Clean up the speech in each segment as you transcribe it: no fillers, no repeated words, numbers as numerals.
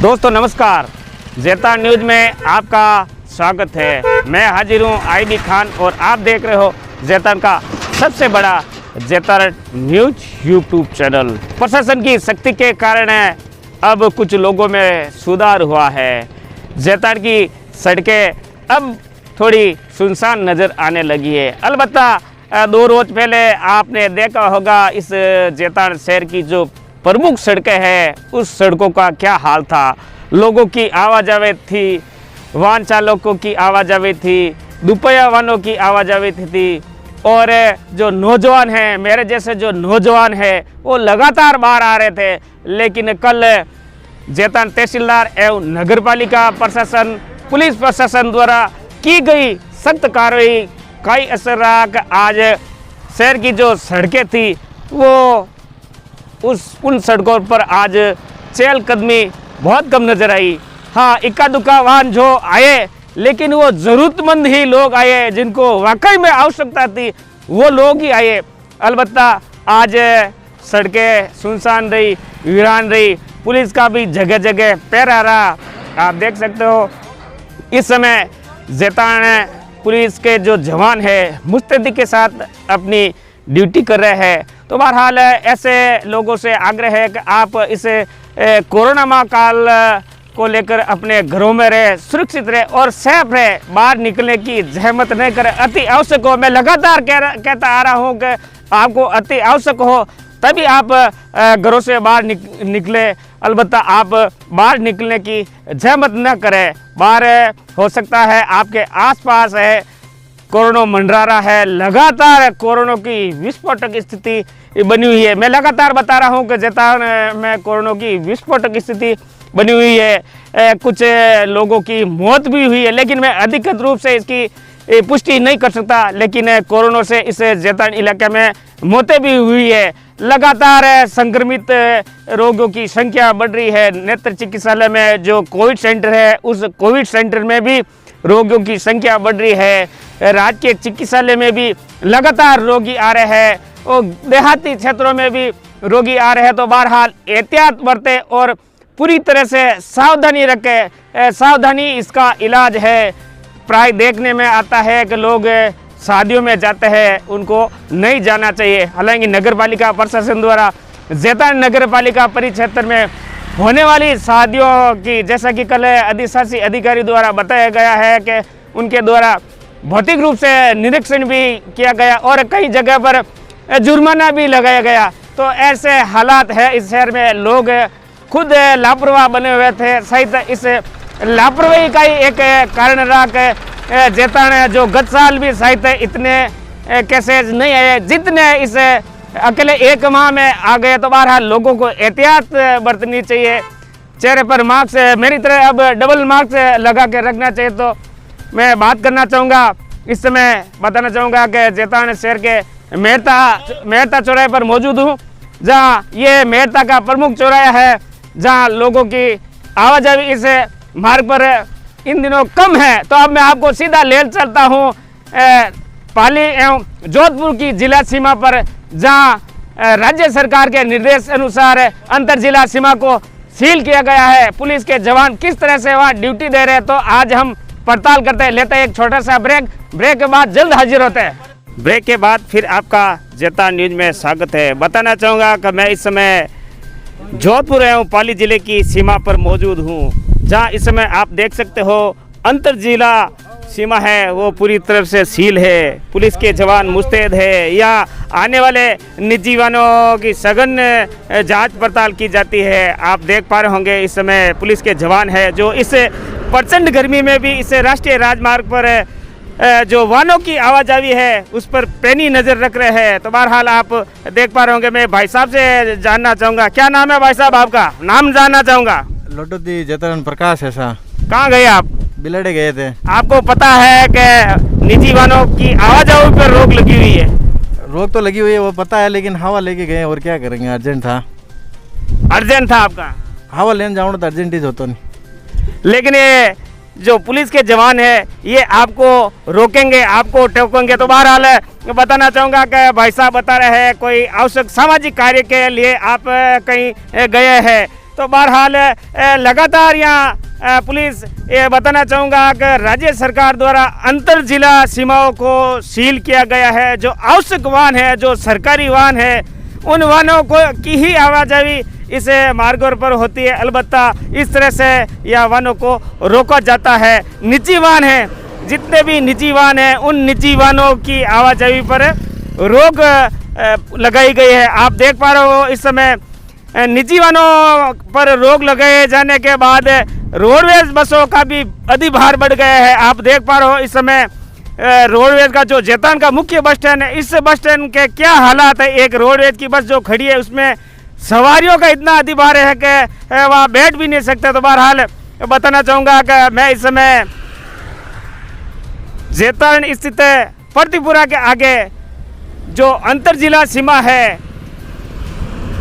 दोस्तों नमस्कार, जेतान न्यूज़ में आपका स्वागत है। मैं हाजिर हूँ आईडी खान और आप देख रहे हो जेतान का सबसे बड़ा जेतान न्यूज़ यूट्यूब चैनल। प्रशासन की सख्ती के कारण अब कुछ लोगों में सुधार हुआ है। जेतान की सड़कें अब थोड़ी सुनसान नज़र आने लगी है। अलबत्ता 2 रोज़ पहले आपने देखा होगा इस जेतान शहर की जो प्रमुख सड़कें हैं उस सड़कों का क्या हाल था। लोगों की आवाजाही थी, वाहन चालकों की आवाजाही थी, दुपहिया वाहनों की आवाजाही थी और जो नौजवान हैं, मेरे जैसे जो नौजवान हैं वो लगातार बाहर आ रहे थे। लेकिन कल जेतान तहसीलदार एवं नगरपालिका प्रशासन, पुलिस प्रशासन द्वारा की गई सख्त कार्रवाई कई असर रहा कि आज शहर की जो सड़कें थी वो उन सड़कों पर आज चहलकदमी बहुत कम नज़र आई। हाँ, इक्का दुक्का वाहन जो आए, लेकिन वो ज़रूरतमंद ही लोग आए, जिनको वाकई में आवश्यकता थी वो लोग ही आए। अलबत्ता आज सड़कें सुनसान रही, वीरान रही, पुलिस का भी जगह जगह पहरा रहा। आप देख सकते हो इस समय जेतान पुलिस के जो जवान हैं मुस्तैदी के साथ अपनी ड्यूटी कर रहे हैं। तो बहरहाल ऐसे लोगों से आग्रह है कि आप इस कोरोना महाकाल को लेकर अपने घरों में रहे, सुरक्षित रहे और सेफ रहे, बाहर निकलने की जहमत नहीं करें। अति आवश्यक हो, मैं लगातार कहता आ रहा हूँ कि आपको अति आवश्यक हो तभी आप घरों से बाहर निकले। अलबत्ता आप बाहर निकलने की जहमत न करें। बाहर हो सकता है आपके आसपास है कोरोना मंडरा रहा है, लगातार कोरोना की विस्फोटक स्थिति बनी हुई है। मैं लगातार बता रहा हूँ कि जेतान में कोरोना की विस्फोटक स्थिति बनी हुई है। कुछ लोगों की मौत भी हुई है, लेकिन मैं अधिकृत रूप से इसकी पुष्टि नहीं कर सकता। लेकिन कोरोना से इस जेतान इलाके में मौतें भी हुई है। लगातार संक्रमित रोगियों की संख्या बढ़ रही है। नेत्र चिकित्सालय में जो कोविड सेंटर है उस कोविड सेंटर में भी रोगियों की संख्या बढ़ रही है। राजकीय चिकित्सालय में भी लगातार रोगी आ रहे हैं और देहाती क्षेत्रों में भी रोगी आ रहे हैं। तो बहरहाल एहतियात बरतें और पूरी तरह से सावधानी रखें। सावधानी इसका इलाज है। प्राय देखने में आता है कि लोग शादियों में जाते हैं, उनको नहीं जाना चाहिए। हालांकि नगरपालिका प्रशासन द्वारा जेतान नगरपालिका परिक्षेत्र में होने वाली शादियों की, जैसा कि कल अधिशासी अधिकारी द्वारा बताया गया है कि उनके द्वारा भौतिक रूप से निरीक्षण भी किया गया और कई जगह पर जुर्माना भी लगाया गया। तो ऐसे हालात है इस शहर में, लोग खुद लापरवाह बने हुए थे। सहित इस लापरवाही का ही एक कारण रहा कि जेतान जो गत साल भी सहित इतने केसेज नहीं आए जितने इस अकेले 1 माह में आ गए। तो बहरहाल लोगों को एहतियात बरतनी चाहिए। चेहरे पर मास्क मेरी तरह अब डबल मास्क लगा के रखना चाहिए। तो मैं बात करना चाहूँगा, इस समय बताना चाहूँगा कि जेतान शहर के मेहता चौराहे पर मौजूद हूँ, जहाँ ये मेहता का प्रमुख चौराहा है, जहाँ लोगों की आवाजाही इस मार्ग पर इन दिनों कम है। तो अब मैं आपको सीधा ले चलता हूँ पाली एवं जोधपुर की जिला सीमा पर, जहाँ राज्य सरकार के निर्देश अनुसार अंतर जिला सीमा को सील किया गया है। पुलिस के जवान किस तरह से वहाँ ड्यूटी दे रहे हैं, तो आज हम पड़ताल करते हैं। लेते हैं एक छोटा सा ब्रेक के बाद जल्द हाजिर होते हैं। ब्रेक के बाद फिर आपका जेतान न्यूज़ में स्वागत है। बताना चाहूँगा कि मैं इस समय जोधपुर एवं पाली जिले की सीमा पर मौजूद हूँ, जहाँ इस समय आप देख सकते हो अंतर जिला सीमा है वो पूरी तरफ से सील है। पुलिस के जवान मुस्तैद है। यहाँ आने वाले निजी वाहनों की सघन जांच पड़ताल की जाती है। आप देख पा रहे होंगे इस समय पुलिस के जवान है जो इस प्रचंड गर्मी में भी इस राष्ट्रीय राजमार्ग पर जो वाहनों की आवाजाही है उस पर पैनी नज़र रख रहे हैं। तो बहरहाल आप देख पा रहे होंगे। मैं भाई साहब से जानना चाहूँगा, क्या नाम है भाई साहब आपका? नाम जानना चाहूँगा। लोटोदी जेतान प्रकाश है सा। कहाँ गए आप? बिलड़े गए थे। आपको पता है कि निजी वाहनों की आवाजाही पर रोक लगी हुई है? रोक तो लगी हुई है वो पता है, लेकिन हवा लेके गए और क्या करेंगे, अर्जेंट था। अर्जेंट था आपका? हवा लेने जाऊँ तो अर्जेंट ही होता नहीं। लेकिन ये जो पुलिस के जवान है ये आपको रोकेंगे, आपको टोकेंगे? तो बहरहाल बताना चाहूँगा कि भाई साहब बता रहे हैं कोई आवश्यक सामाजिक कार्य के लिए आप कहीं गए हैं, तो बहरहाल लगातार यहाँ पुलिस ये बताना चाहूँगा कि राज्य सरकार द्वारा अंतर जिला सीमाओं को सील किया गया है। जो आवश्यक वाहन है, जो सरकारी वाहन है, उन वाहनों को की ही आवाजाही इस मार्गों पर होती है। अलबत्ता इस तरह से यह वाहनों को रोका जाता है। निजी वाहन है, जितने भी निजी वाहन हैं, उन निजी वाहनों की आवाजाही पर रोक लगाई गई है। आप देख पा रहे हो इस समय निजी वाहनों पर रोक लगाए जाने के बाद रोडवेज बसों का भी अधिभार बढ़ गया है। आप देख पा रहे हो इस समय रोडवेज का जो जैतान का मुख्य बस स्टैंड है, इस बस स्टैंड के क्या हालात है। एक रोडवेज की बस जो खड़ी है उसमें सवारियों का इतना अधिभार है कि वहाँ बैठ भी नहीं सकते। तो बहरहाल बताना चाहूँगा कि मैं इस समय जैतान स्थित परतीपुरा के आगे जो अंतर जिला सीमा है,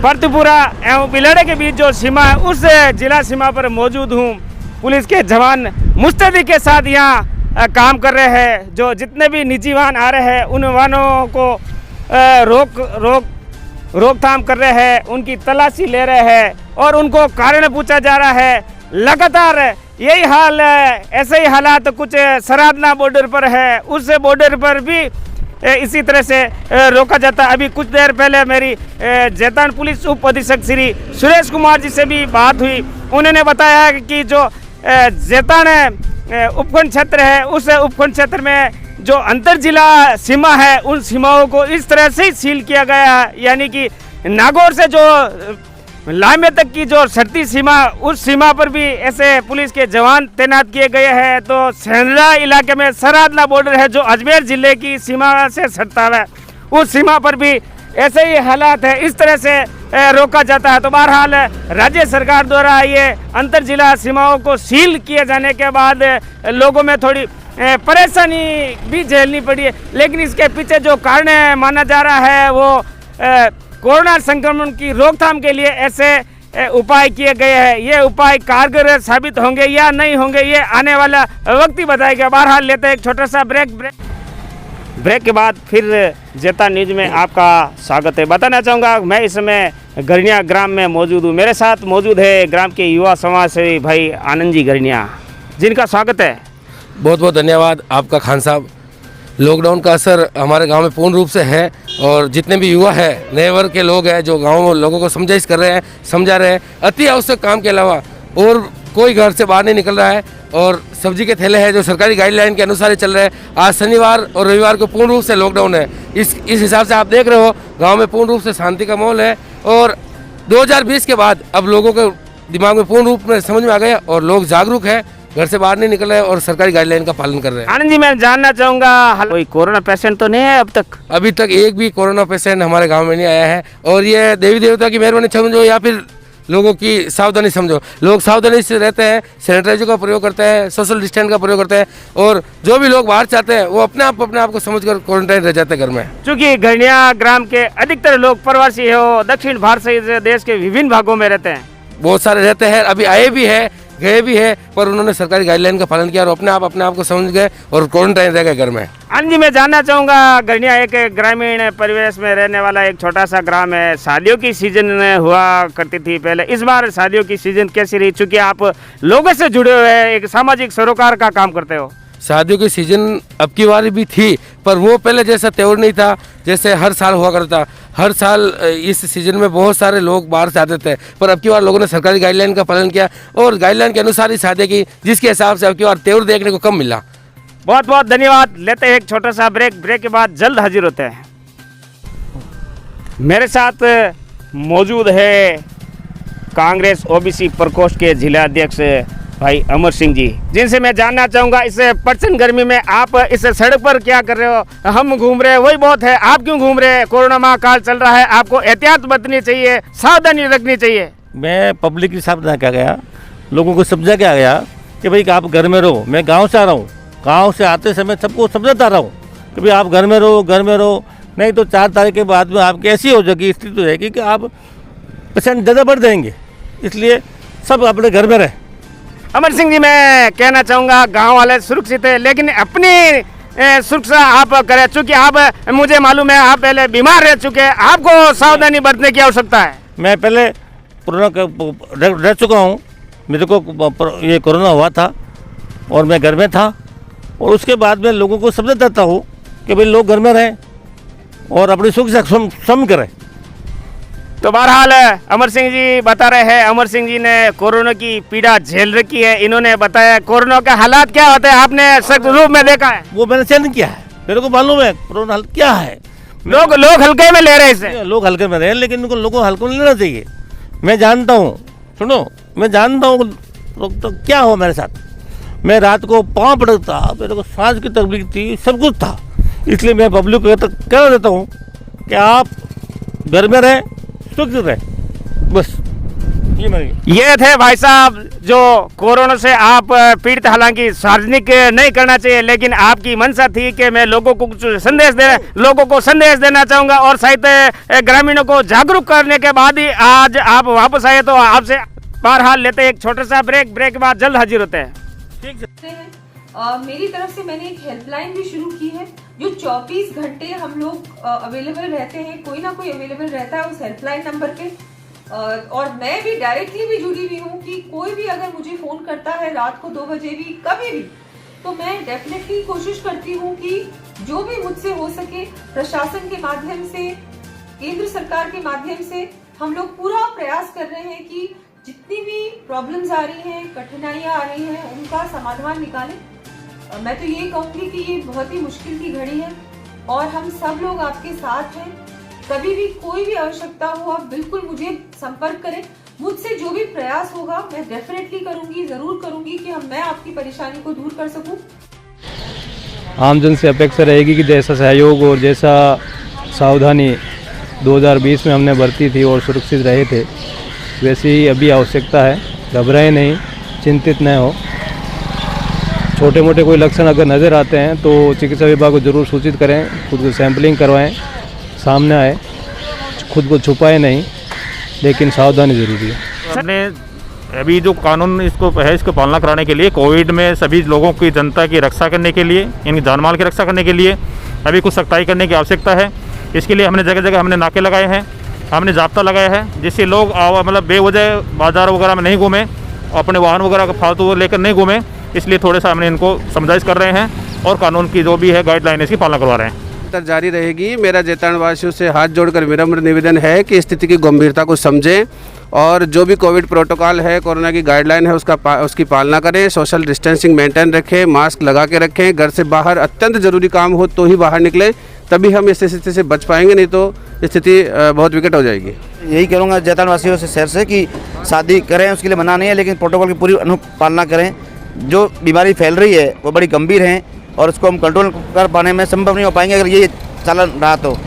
परतीपुरा एवं बिलड़े के बीच जो सीमा है, उस जिला सीमा पर मौजूद हूँ। पुलिस के जवान मुस्तैदी के साथ यहाँ काम कर रहे हैं। जो जितने भी निजी वाहन आ रहे हैं उन वाहनों को रोकथाम कर रहे हैं, उनकी तलाशी ले रहे हैं और उनको कारण पूछा जा रहा है। लगातार यही हाल है, ऐसे ही हालात कुछ सरादना बॉर्डर पर है, उस बॉर्डर पर भी इसी तरह से रोका जाता। अभी कुछ देर पहले मेरी जैतान पुलिस उप अधीक्षक श्री सुरेश कुमार जी से भी बात हुई। उन्होंने बताया कि जो जैतान उपखंड क्षेत्र है, उस उपखंड क्षेत्र में जो अंतर जिला सीमा है, उन सीमाओं को इस तरह से ही सील किया गया है। यानी कि नागौर से जो लामे तक की जो सड़ती सीमा, उस सीमा पर भी ऐसे पुलिस के जवान तैनात किए गए हैं। तो सेंद्रा इलाके में सरादना बॉर्डर है जो अजमेर जिले की सीमा से सटता है, उस सीमा पर भी ऐसे ही हालात है, इस तरह से रोका जाता है। तो बहरहाल राज्य सरकार द्वारा ये अंतर जिला सीमाओं को सील किए जाने के बाद लोगों में थोड़ी परेशानी भी झेलनी पड़ी है। लेकिन इसके पीछे जो कारण माना जा रहा है वो कोरोना संक्रमण की रोकथाम के लिए ऐसे उपाय किए गए हैं। ये उपाय कारगर साबित होंगे या नहीं होंगे, ये आने वाला वक्त ही बताएगा। बहरहाल लेते हैं एक छोटा सा ब्रेक के बाद फिर जैतान न्यूज में आपका स्वागत है। बताना चाहूँगा मैं इस समय गरनिया ग्राम में मौजूद हूँ। मेरे साथ मौजूद है ग्राम के युवा समाज सेवी भाई आनंद जी गरनिया, जिनका स्वागत है। बहुत बहुत धन्यवाद आपका खान साहब। लॉकडाउन का असर हमारे गांव में पूर्ण रूप से है और जितने भी युवा है, नए वर्ग के लोग हैं जो गांव में लोगों को समझाइश कर रहे हैं, समझा रहे हैं। अति आवश्यक काम के अलावा और कोई घर से बाहर नहीं निकल रहा है और सब्जी के थैले हैं जो सरकारी गाइडलाइन के अनुसार ही चल रहे हैं। आज शनिवार और रविवार को पूर्ण रूप से लॉकडाउन है। इस हिसाब से आप देख रहे हो गाँव में पूर्ण रूप से शांति का माहौल है और 2020 के बाद अब लोगों के दिमाग में पूर्ण रूप में समझ में आ गया और लोग जागरूक है, घर से बाहर नहीं निकल रहे और सरकारी गाइडलाइन का पालन कर रहे हैं। आनंद जी, मैं जानना चाहूँगा कोई कोरोना पेशेंट तो नहीं है अब तक? अभी तक एक भी कोरोना पेशेंट हमारे गांव में नहीं आया है और ये देवी देवता की मेहरबानी समझो या फिर लोगों की सावधानी समझो। लोग सावधानी से रहते हैं, सैनिटाइजर का प्रयोग करते हैं, सोशल डिस्टेंस का प्रयोग करते हैं और जो भी लोग बाहर चाहते हैं वो अपने आप को समझकर क्वारंटाइन रह जाते हैं घर में। चूँकि गरनिया ग्राम के अधिकतर लोग प्रवासी हो, दक्षिण भारत सहित देश के विभिन्न भागों में रहते हैं, बहुत सारे रहते हैं, अभी आए भी है, गए भी है, पर उन्होंने सरकारी गाइडलाइन का पालन किया और अपने आप को समझ गए और क्वारंटाइन रह गए घर में। हाँ जी, मैं जानना चाहूँगा गरनिया एक ग्रामीण परिवेश में रहने वाला एक छोटा सा ग्राम है। शादियों की सीजन हुआ करती थी पहले, इस बार शादियों की सीजन कैसी रही? चूँकि आप लोगों से जुड़े हुए हैं, एक सामाजिक सरोकार का काम करते हो। शादियों की सीजन अब की बार भी थी, पर वो पहले जैसा त्योहार नहीं था जैसे हर साल हुआ करता। हर साल इस सीजन में बहुत सारे लोग बाहर से आते थे, पर अब की बार लोगों ने सरकारी गाइडलाइन का पालन किया और गाइडलाइन के अनुसार ही शादी की, जिसके हिसाब से अब की बार त्योहार देखने को कम मिला। बहुत बहुत धन्यवाद। लेते हैं एक छोटा सा ब्रेक के बाद जल्द हाजिर होते हैं। मेरे साथ मौजूद है कांग्रेस ओबीसी प्रकोष्ठ के जिला अध्यक्ष भाई अमर सिंह जी, जिनसे मैं जानना चाहूँगा इस प्रचंड गर्मी में आप इस सड़क पर क्या कर रहे हो? हम घूम रहे हैं वही बहुत है, आप क्यों घूम रहे हैं? कोरोना महाकाल चल रहा है, आपको एहतियात बरतनी चाहिए, सावधानी रखनी चाहिए। मैं पब्लिक की सावधान क्या गया, लोगों को समझा क्या गया कि भाई आप घर में रहो। मैं गांव से आ रहा हूँ, गांव से आते समय सबको समझाता रहा हूँ कि भाई आप घर में रहो, नहीं तो 4 तारीख के बाद में आपकी ऐसी हो जाएगी, स्थिति हो जाएगी कि आप पेशेंट ज़्यादा बढ़ जाएंगे, इसलिए सब अपने घर में रहे। अमर सिंह जी, मैं कहना चाहूँगा गांव वाले सुरक्षित है, लेकिन अपनी सुरक्षा आप करें। चूँकि आप, मुझे मालूम है आप पहले बीमार रह चुके हैं, आपको सावधानी बरतने की आवश्यकता है। मैं पहले कोरोना का रह चुका हूँ, मेरे को ये कोरोना हुआ था और मैं घर में था, और उसके बाद में लोगों को समझा देता हूँ कि भाई लोग घर में रहें और अपनी सुख से सम करें। तो बहरहाल अमर सिंह जी बता रहे हैं, अमर सिंह जी ने कोरोना की पीड़ा झेल रखी है। इन्होंने बताया कोरोना के हालात क्या होते हैं, आपने सख्त रूप में देखा है। वो मैंने चयन किया है, मेरे को मालूम है कोरोना क्या है। लोग हल्के में ले रहे हैं इसे। लोग हल्के में रहे हैं, लेकिन उनको लोगों को हल्के में लेना चाहिए। मैं जानता हूँ, सुनो, मैं जानता हूँ लोग तो क्या हो मेरे साथ। मैं रात को पाँव पड़ता, मेरे को सांस की तकलीफ थी, सब कुछ था। इसलिए मैं पब्लिक को कह देता हूँ कि आप घर में रहें, सुरक्षित रहें, बस ये मेरी। ये थे भाई साहब जो कोरोना से आप पीड़ित, हालांकि सार्वजनिक नहीं करना चाहिए, लेकिन आपकी मंशा थी कि मैं लोगों को कुछ संदेश देना चाहूँगा और शायद ग्रामीणों को जागरूक करने के बाद ही आज आप वापस आए। तो आपसे बहरहाल लेते हैं एक छोटा सा ब्रेक के बाद जल्द हाजिर होते हैं। मेरी तरफ से मैंने एक हेल्पलाइन भी शुरू की है जो 24 घंटे हम लोग अवेलेबल रहते हैं, कोई ना कोई अवेलेबल रहता है उस हेल्पलाइन नंबर पे। और मैं भी डायरेक्टली भी जुड़ी हुई हूँ कि कोई भी अगर मुझे फोन करता है रात को 2 बजे भी, कभी भी, तो मैं डेफिनेटली कोशिश करती हूँ कि जो भी मुझसे हो सके प्रशासन के माध्यम से, केंद्र सरकार के माध्यम से हम लोग पूरा प्रयास कर रहे हैं कि जितनी भी प्रॉब्लम्स आ रही हैं, कठिनाइयां आ रही हैं, उनका समाधान निकालें। मैं तो ये कहूँगी कि ये बहुत ही मुश्किल की घड़ी है और हम सब लोग आपके साथ हैं। कभी भी कोई भी आवश्यकता हो आप बिल्कुल मुझे संपर्क करें। मुझसे जो भी प्रयास होगा मैं डेफिनेटली करूंगी, जरूर करूंगी कि मैं आपकी परेशानी को दूर कर सकूं। आमजन से अपेक्षा रहेगी कि जैसा सहयोग और जैसा सावधानी 2020 में हमने बरती थी और सुरक्षित रहे थे, वैसे ही अभी आवश्यकता है। घबराएं नहीं, चिंतित न हो। छोटे मोटे कोई लक्षण अगर नज़र आते हैं तो चिकित्सा विभाग को जरूर सूचित करें, खुद को सैंपलिंग करवाएं, सामने आए, खुद को छुपाए नहीं, लेकिन सावधानी ज़रूरी है। हमने अभी जो कानून इसको है, इसको पालना कराने के लिए कोविड में सभी लोगों की, जनता की रक्षा करने के लिए, इनकी जान माल की रक्षा करने के लिए अभी कुछ सख्ताई करने की आवश्यकता है। इसके लिए हमने जगह जगह हमने नाके लगाए हैं, हमने जाब्ता लगाया है, जिससे लोग मतलब बेवजह बाजार वगैरह में नहीं घूमें, अपने वाहन वगैरह का फालतू लेकर नहीं घूमें। इसलिए थोड़े सा हमने इनको समझाइश कर रहे हैं और कानून की जो भी है गाइडलाइन इसकी पालना करवा रहे हैं। जारी रहेगी। मेरा जैतारण वासियों से हाथ जोड़कर विनम्र निवेदन है कि स्थिति की गंभीरता को समझें और जो भी कोविड प्रोटोकॉल है, कोरोना की गाइडलाइन है, उसकी पालना करें, सोशल डिस्टेंसिंग मेंटेन रखें, मास्क लगा के रखें, घर से बाहर अत्यंत ज़रूरी काम हो तो ही बाहर निकलें, तभी हम इस स्थिति से बच पाएंगे, नहीं तो स्थिति बहुत विकट हो जाएगी। यही करूँगा जैतारण वासियों से, शहर से, कि शादी करें, उसके लिए मना नहीं है, लेकिन प्रोटोकॉल की पूरी अनुपालना करें। जो बीमारी फैल रही है वो बड़ी गंभीर है और उसको हम कंट्रोल कर पाने में संभव नहीं हो पाएंगे अगर ये चलन रहा तो।